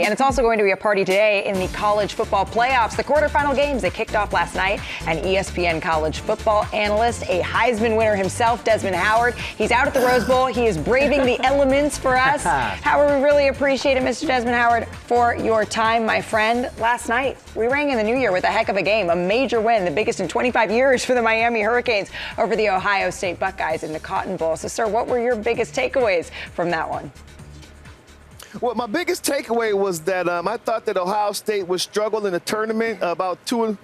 And it's also going to be a party today in the college football playoffs. The quarterfinal games, they kicked off last night. An ESPN college football analyst, a Heisman winner himself, Desmond Howard. He's out at the Rose Bowl. He is braving the elements for us. Howard, we really appreciate it, Mr. Desmond Howard, for your time, my friend. Last night, we rang in the new year with a heck of a game, a major win, the biggest in 25 years for the Miami Hurricanes over the Ohio State Buckeyes in the Cotton Bowl. So, sir, what were your biggest takeaways from that one? Well, my biggest takeaway was that I thought that Ohio State would struggle in the tournament. About 2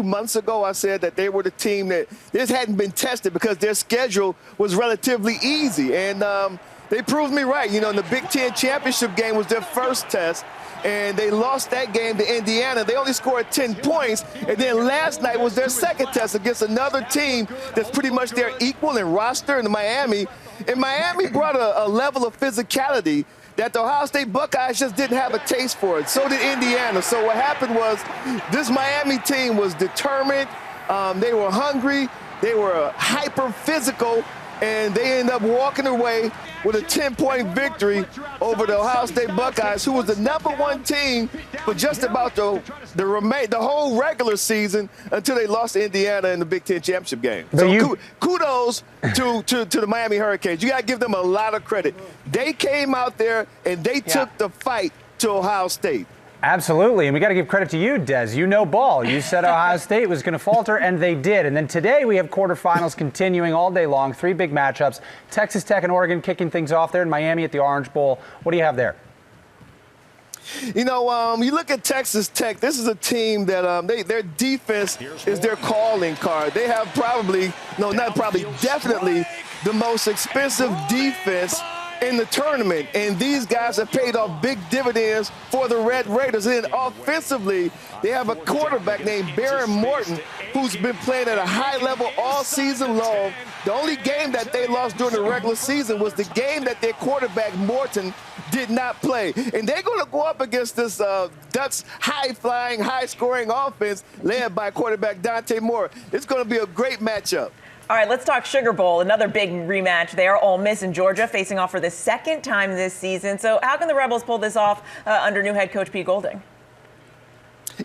months ago, I said that they were the team that this hadn't been tested because their schedule was relatively easy. And they proved me right. You know, in the Big Ten championship game was their first test, and they lost that game to Indiana. They only scored 10 points. And then last night was their second test against another team that's pretty much their equal in roster in Miami. And Miami brought a level of physicality that the Ohio State Buckeyes just didn't have a taste for it. So did Indiana. So what happened was this Miami team was determined. They were hungry. They were hyper physical. And they ended up walking away with a 10-point victory over the Ohio State Buckeyes, who was the #1 team for just about the whole regular season until they lost to Indiana in the Big Ten championship game. So kudos to the Miami Hurricanes. You got to give them a lot of credit. They came out there and they took the fight to Ohio State. Absolutely, and we got to give credit to you, Des. You know ball. You said Ohio State was going to falter, and they did. And then today we have quarterfinals continuing all day long, 3 big matchups. Texas Tech and Oregon kicking things off there in Miami at the Orange Bowl. What do you have there? You know, you look at Texas Tech, this is a team that their defense is their calling card. They have definitely the most expensive defense in the tournament, and these guys have paid off big dividends for the Red Raiders. And offensively, they have a quarterback named Baron Morton who's been playing at a high level all season long. The only game that they lost during the regular season was the game that their quarterback Morton did not play. And they're going to go up against this Dutch high-flying, high-scoring offense led by quarterback Dante Moore. It's going to be a great matchup. All right, let's talk Sugar Bowl, another big rematch there. Ole Miss and Georgia facing off for the second time this season. So how can the Rebels pull this off under new head coach Pete Golding?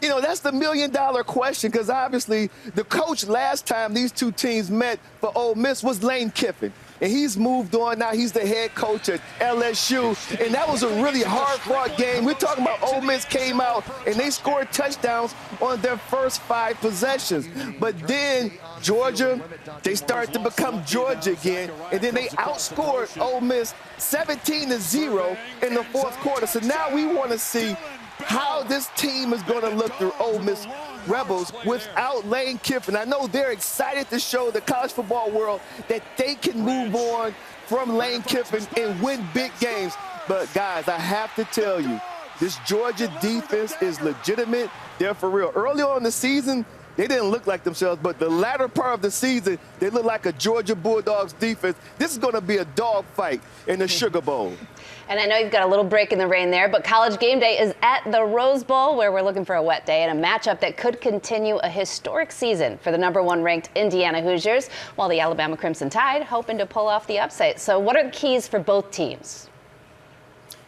You know, that's the million-dollar question, because obviously the coach last time these two teams met for Ole Miss was Lane Kiffin. And he's moved on. Now he's the head coach at LSU. And that was a really hard-fought game. We're talking about Ole Miss came out and they scored touchdowns on their first 5 possessions. But then Georgia, they started to become Georgia again. And then they outscored Ole Miss 17-0 in the fourth quarter. So now we want to see how this team is going to look through Ole Miss Rebels without Lane Kiffin. I know they're excited to show the college football world that they can move on from Lane Kiffin and win big games. But, guys, I have to tell you, this Georgia defense is legitimate. They're for real. Early on in the season, they didn't look like themselves, but the latter part of the season, they look like a Georgia Bulldogs defense. This is going to be a dogfight in the Sugar Bowl. And I know you've got a little break in the rain there, but College Game Day is at the Rose Bowl, where we're looking for a wet day and a matchup that could continue a historic season for the #1 ranked Indiana Hoosiers, while the Alabama Crimson Tide hoping to pull off the upset. So what are the keys for both teams?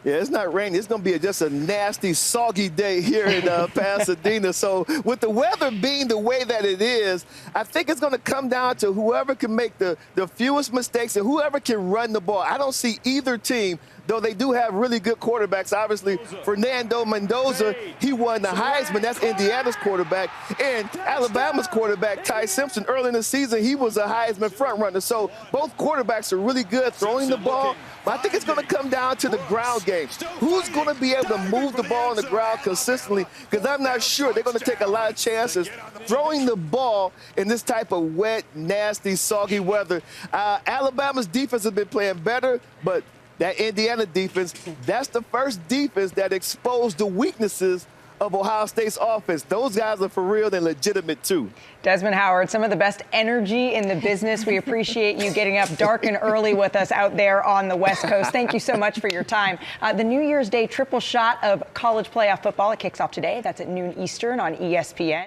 Yeah, it's not raining. It's going to be just a nasty, soggy day here in Pasadena. So with the weather being the way that it is, I think it's going to come down to whoever can make the fewest mistakes and whoever can run the ball. I don't see either team, though they do have really good quarterbacks. Obviously, Fernando Mendoza, he won the Heisman. That's Indiana's quarterback. And Alabama's quarterback, Ty Simpson, early in the season, he was a Heisman frontrunner. So both quarterbacks are really good throwing the ball. But I think it's going to come down to the ground game. Who's going to be able to move the ball on the ground consistently? Because I'm not sure. They're going to take a lot of chances throwing the ball in this type of wet, nasty, soggy weather. Alabama's defense has been playing better, but that Indiana defense, that's the first defense that exposed the weaknesses of Ohio State's offense. Those guys are for real and legitimate, too. Desmond Howard, some of the best energy in the business. We appreciate you getting up dark and early with us out there on the West Coast. Thank you so much for your time. The New Year's Day triple shot of college playoff football, it kicks off today. That's at noon Eastern on ESPN.